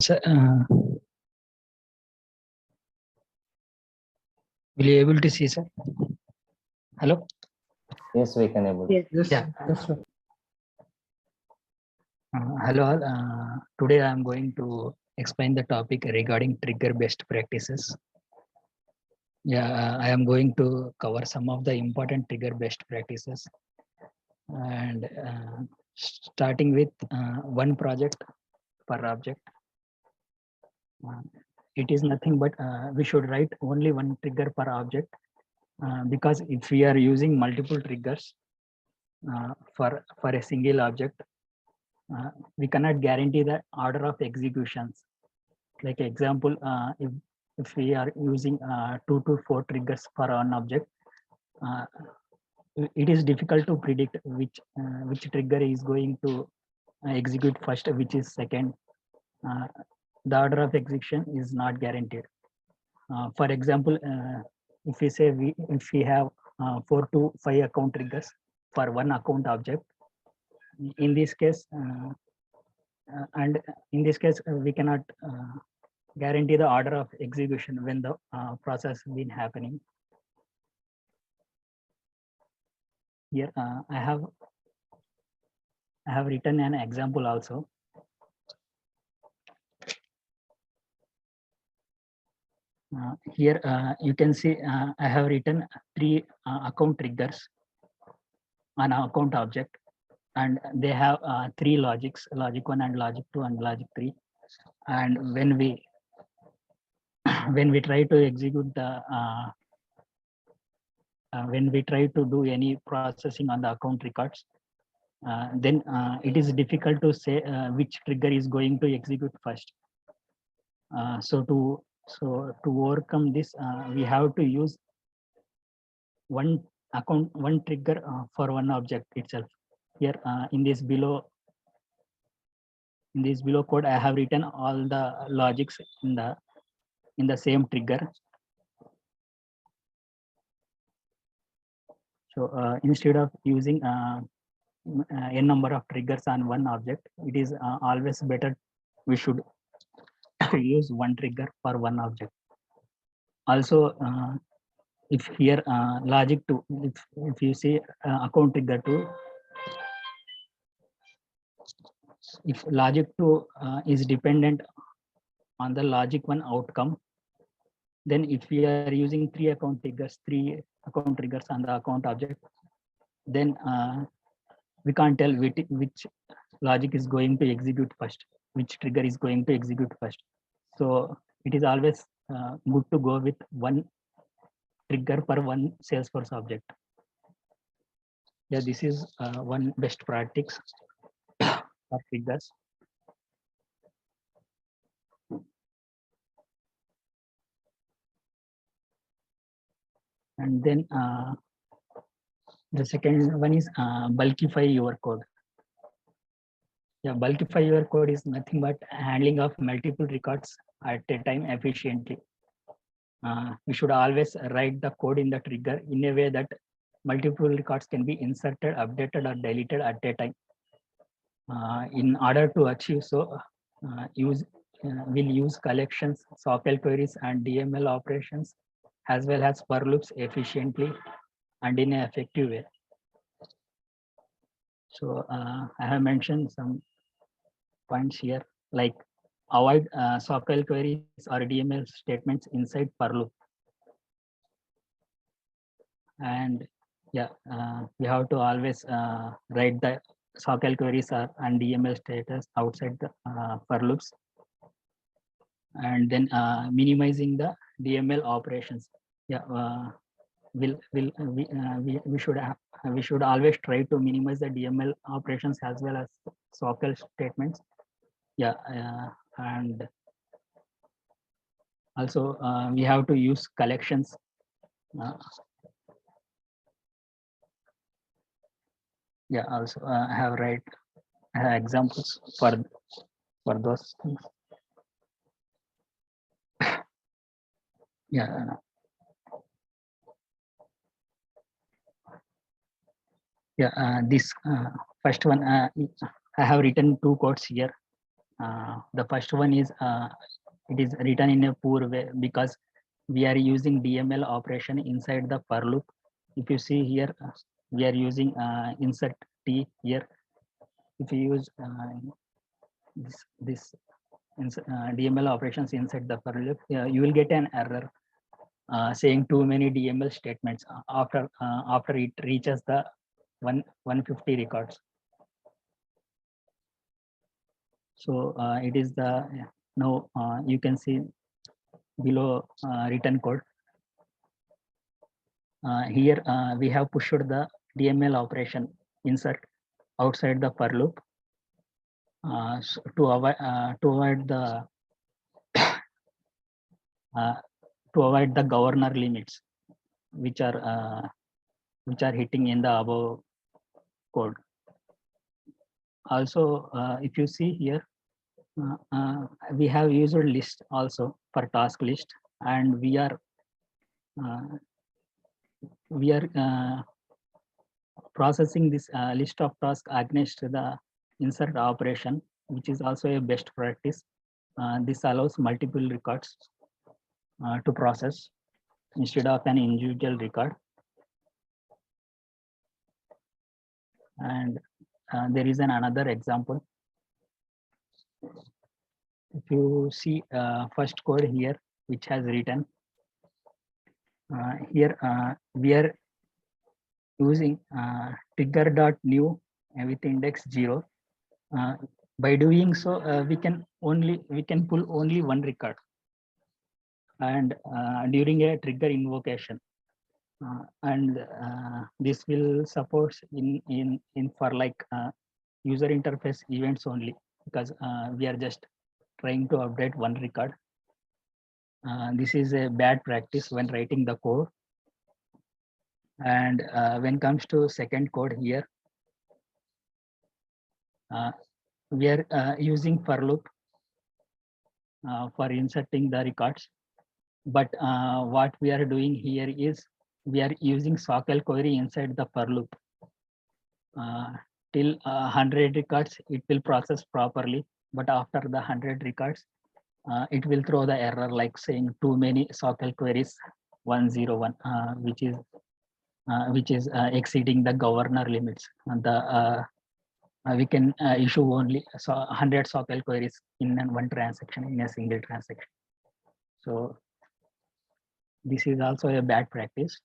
So, will you able to see, sir? Hello? Yes, we can able. Yes, Yeah. yes, sir. Hello all. Today I am going to explain the topic regarding trigger best practices. Yeah, I am going to cover some of the important trigger best practices, and starting with one project per object. It is nothing but we should write only one trigger per object, because if we are using multiple triggers for a single object, we cannot guarantee the order of executions. Like example, if we are using 2 to 4 triggers for an object, uh, it is difficult to predict which trigger is going to execute first, which is second. The order of execution is not guaranteed. For example, if we say if we have 4 to 5 account triggers for one account object, in this case, and in this case, we cannot guarantee the order of execution when the process been happening. Here, I have written an example also. Here you can see I have written 3 account triggers on an account object, and they have 3 logics: logic 1 and logic 2 and logic 3. And when we when we try to execute the when we try to do any processing on the account records, then it is difficult to say which trigger is going to execute first. So to overcome this, we have to use one trigger for one object itself. Here in this below code, I have written all the logics in the same trigger. So instead of using n number of triggers on one object, it is always better we should use one trigger for one object. Also, if here logic 2, if you see account trigger 2, if logic 2 is dependent on the logic 1 outcome, then if we are using 3 account triggers on the account object, then we can't tell which logic is going to execute first, which trigger is going to execute first. So it is always good to go with one trigger per one Salesforce object. Yeah, this is one best practice for triggers. And then the second one is bulkify your code. Yeah, bulkify your code is nothing but handling of multiple records at a time efficiently. We should always write the code in the trigger in a way that multiple records can be inserted, updated, or deleted at a time. In order to achieve so, we'll use collections, SOQL queries, and DML operations, as well as for loops efficiently and in an effective way. So I have mentioned some points here, like avoid SOQL queries or DML statements inside for loop. And yeah, we have to always write the SOQL queries and DML status outside the for loops. And then minimizing the DML operations. Yeah, we should always try to minimize the DML operations as well as SOQL statements. Yeah, and also we have to use collections. Yeah, also I have write examples for those things. Yeah. Yeah, this first one, I have written 2 codes here. The first one is it is written in a poor way because we are using DML operation inside the for loop. If you see here, we are using insert T here. If you use this DML operations inside the for loop, you will get an error saying too many DML statements after it reaches the 150 records. So it is the now you can see below written code. Here we have pushed the DML operation insert outside the for loop so to avoid the governor limits which are hitting in the above code. Also, if you see here, we have used list also for task list, and we are processing this list of tasks against the insert operation, which is also a best practice. This allows multiple records to process instead of an individual record. And there is another example. If you see first code here, which has written here, we are using trigger.new with index 0. By doing so, we can pull only one record, and during a trigger invocation, and this will support in for like user interface events only, because we are just trying to update one record. This is a bad practice when writing the code. And when it comes to second code here, we are using for loop for inserting the records. But what we are doing here is we are using SOQL query inside the for loop. Till 100 records, it will process properly. But after the 100 records, it will throw the error like saying too many SOQL queries 101, which is exceeding the governor limits. And we can issue only 100 SOQL queries in one transaction, in a single transaction. So this is also a bad practice.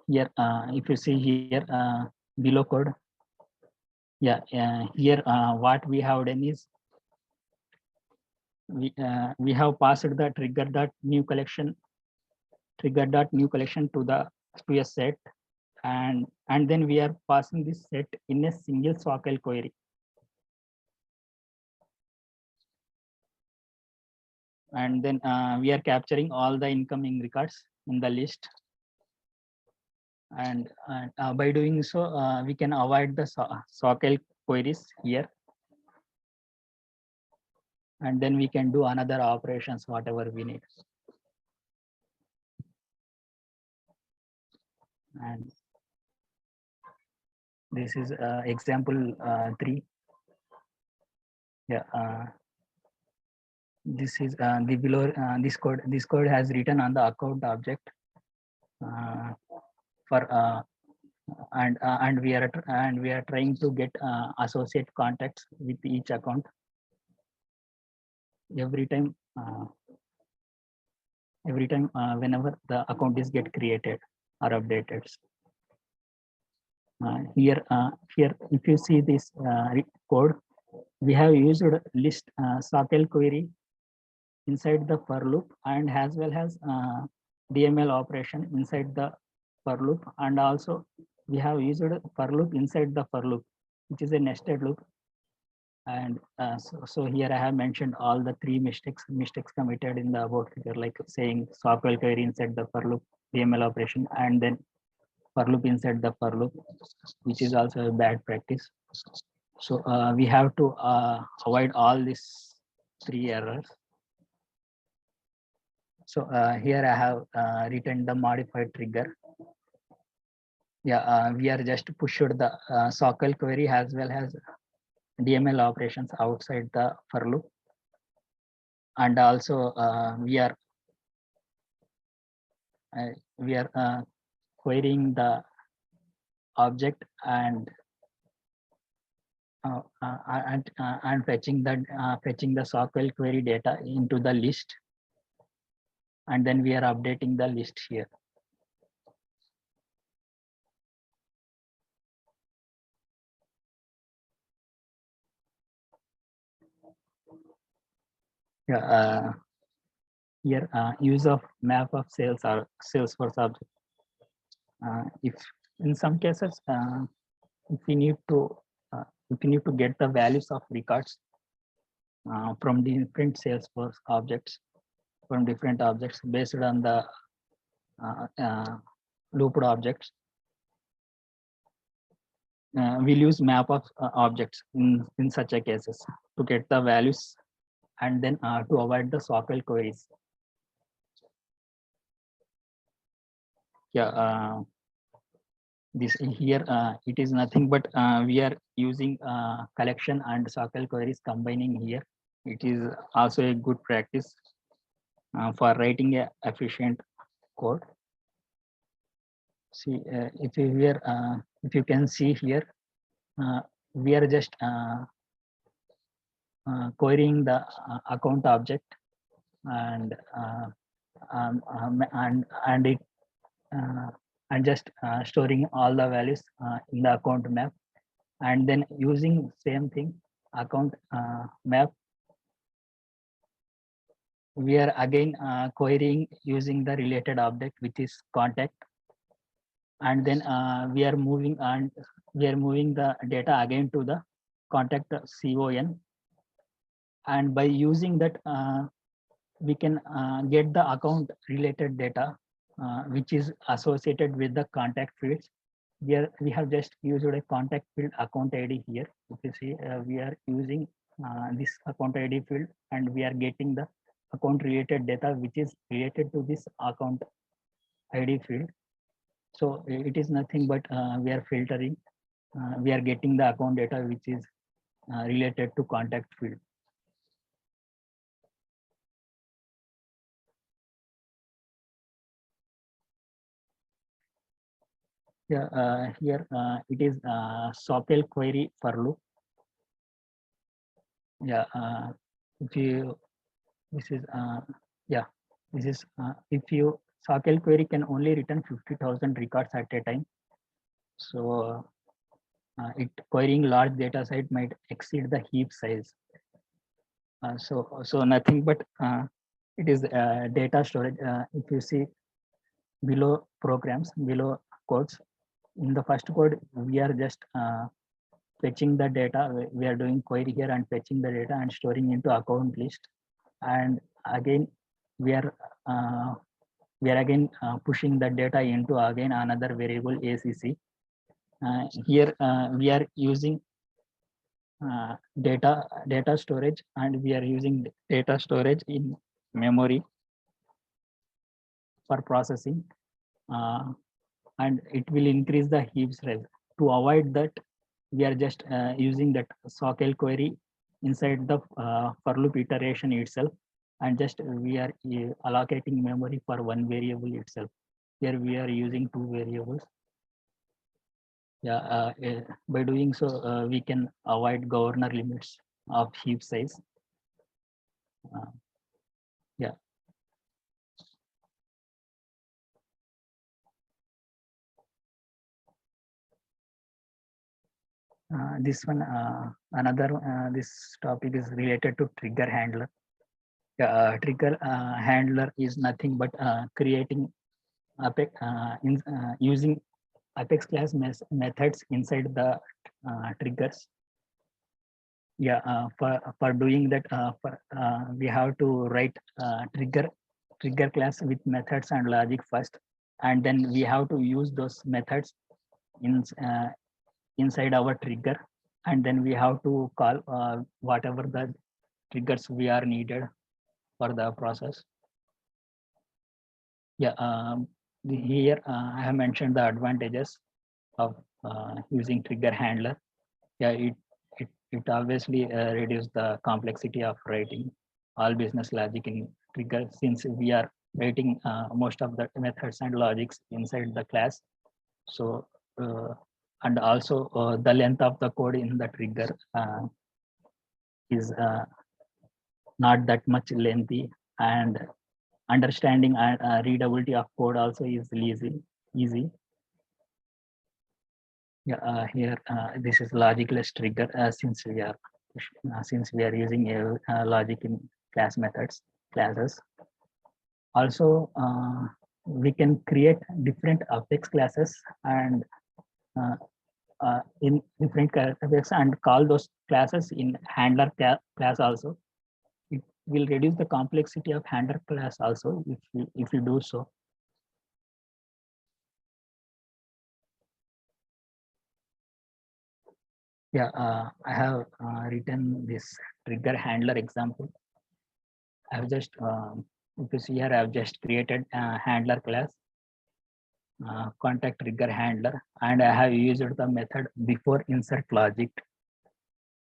Here, if you see here below code, yeah, here what we have done is we have passed the trigger.new collection to a set, and then we are passing this set in a single SOQL query. And then we are capturing all the incoming records in the list. And by doing so, we can avoid the SOQL queries here. And then we can do another operations, whatever we need. And this is example 3. Yeah. This is the below this code has written on the account object for and we are trying to get associate contacts with each account every time whenever the account is get created or updated. Here if you see this code, we have used list SOQL query inside the for loop, and as well as DML operation inside the for loop, and also we have used for loop inside the for loop, which is a nested loop. And so here I have mentioned all the 3 mistakes committed in the above figure, like saying SOQL query inside the for loop, DML operation, and then for loop inside the for loop, which is also a bad practice. So we have to avoid all these 3 errors. So here I have written the modified trigger. Yeah, we are just pushed the SOQL query as well as DML operations outside the for loop. And also we are querying the object and fetching the SQL query data into the list, and then we are updating the list here. Yeah, here use of map of sales or Salesforce object. If in some cases, if we need to get the values of records from different Salesforce objects, from different objects based on the looped objects, we'll use map of objects in such a cases to get the values, and then to avoid the SQL queries. Yeah, this here it is nothing but we are using collection and SQL queries combining here. It is also a good practice for writing a efficient code. See, if you can see here, we are just querying the account object, and it and just storing all the values in the account map, and then using same thing account map, we are again querying using the related object, which is contact, and then we are moving the data again to the contact CON, and by using that we can get the account related data which is associated with the contact fields. Here we have just used a contact field account ID here. If you see, we are using this account ID field, and we are getting the account related data which is related to this account ID field. So it is nothing but we are filtering, we are getting the account data which is related to contact field. Yeah, here it is SQL query for loop. Yeah, if you this is yeah, this is if you SQL query can only return 50,000 records at a time. So it querying large data set might exceed the heap size. So nothing but it is data storage. If you see below programs, below codes, in the first code we are just fetching the data. We are doing query here and fetching the data and storing into account list, and again we are again pushing the data into again another variable ACC. Here we are using data storage, and we are using data storage in memory for processing, and it will increase the heap size. To avoid that, we are just using that SQL query inside the for loop iteration itself, and just we are allocating memory for one variable itself. Here we are using two variables. Yeah, by doing so, we can avoid governor limits of heap size. Yeah. This one, another, this topic is related to trigger handler. Trigger handler is nothing but creating Apex using Apex class methods inside the triggers. Yeah, for doing that, we have to write trigger class with methods and logic first, and then we have to use those methods in inside our trigger, and then we have to call whatever the triggers we are needed for the process. Yeah, here I have mentioned the advantages of using trigger handler. Yeah, it obviously reduces the complexity of writing all business logic in trigger, since we are writing most of the methods and logics inside the class. So and also the length of the code in the trigger is not that much lengthy, and understanding and readability of code also is easy. Yeah, here this is logicless trigger, since we are using a logic in classes. Also, we can create different objects classes and in different objects and call those classes in handler class also. It will reduce the complexity of handler class also if you do so. Yeah, I have written this trigger handler example. I've just, if you see here, I've just created a handler class, contact trigger handler, and I have used the method before insert logic.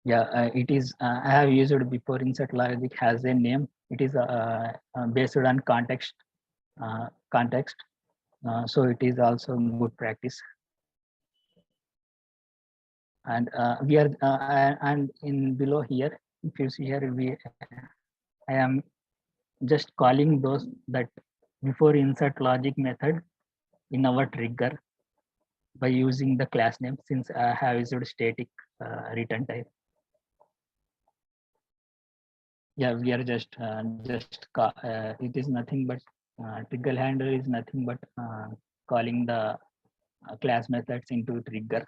Yeah, it is, I have used it before insert logic has a name. It is based on context. So it is also good practice. And we are, and in below here, if you see here, I am just calling those that before insert logic method in our trigger by using the class name, since I have used static return type. Yeah, we are just it is nothing but trigger handler is nothing but calling the class methods into trigger.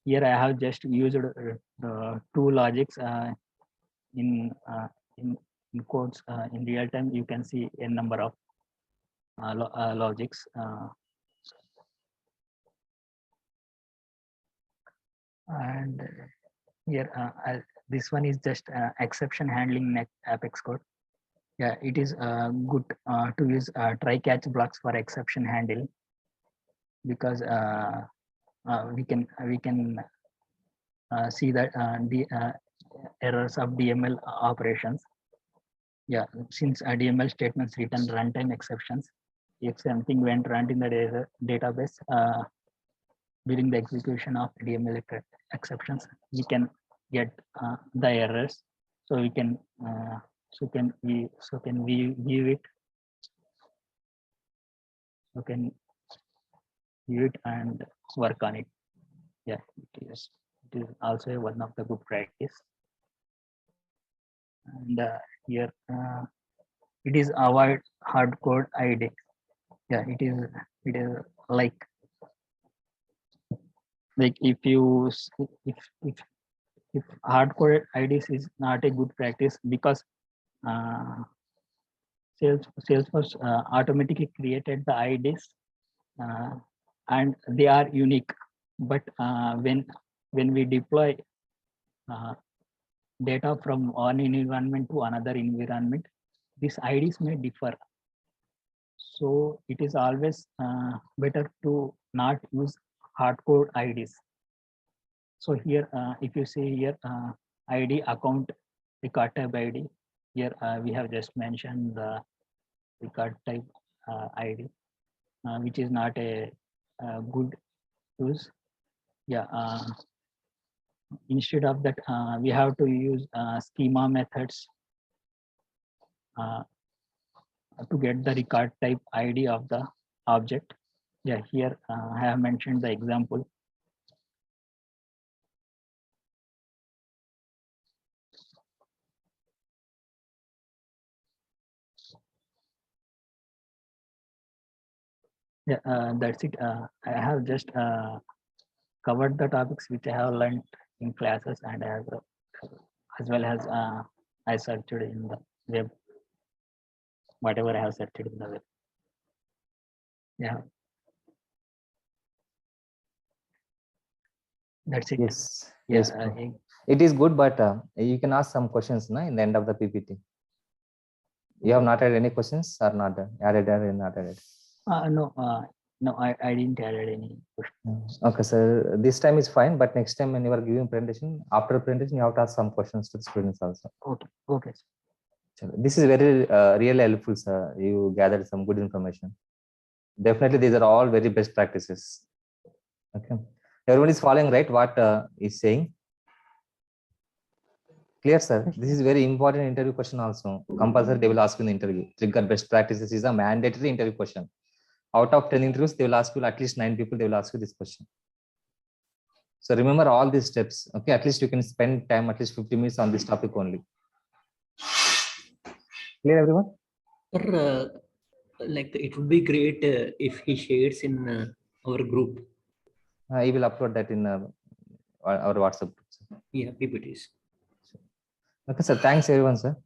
Here I have just used two logics in codes in real time. You can see a number of logics. And here this one is just exception handling net apex code. Yeah, it is good to use try catch blocks for exception handling, because we can see that the errors of DML operations. Yeah, since DML statements return runtime exceptions, if something went wrong in the database during the execution of DML exceptions, we can get the errors. So we can we view it. So can view it and work on it. Yeah, it is also one of the good practice. And here it is avoid hard code ID. Yeah, it is like if you if hard code IDs is not a good practice, because uh, Salesforce automatically created the IDs and they are unique. But when we deploy data from one environment to another environment, these IDs may differ. So it is always better to not use hardcode IDs. So here, if you see here, ID account record type ID. Here we have just mentioned the record type ID, which is not a good use. Yeah. Instead of that, we have to use schema methods to get the record type ID of the object. Yeah, here I have mentioned the example. Yeah, that's it. I have just covered the topics which I have learned in classes, and as well as I searched in the web, whatever I have searched in the web. Yeah, that's it. Yes. Yeah, Yes. It is good, but you can ask some questions in the end of the PPT. You have not had any questions or not added or not added? no, No, I didn't add any questions. Okay, sir. This time is fine, but next time when you are giving presentation, after presentation, you have to ask some questions to the students also. Okay, okay. Chalo. This is very really helpful, sir. You gathered some good information. Definitely, these are all very best practices. Okay, everyone is following right what is saying. Clear, sir. This is very important interview question also. Compulsory, they will ask you in the interview. Trigger best practices is a mandatory interview question. Out of 10 interviews, they will ask you at least 9 people. They will ask you this question. So remember all these steps. Okay, at least you can spend time at least 50 minutes on this topic only. Clear, everyone? Sir, like it would be great if he shares in our group. I will upload that in our WhatsApp group. Yeah, PPTs. Okay, sir. Thanks, everyone, sir.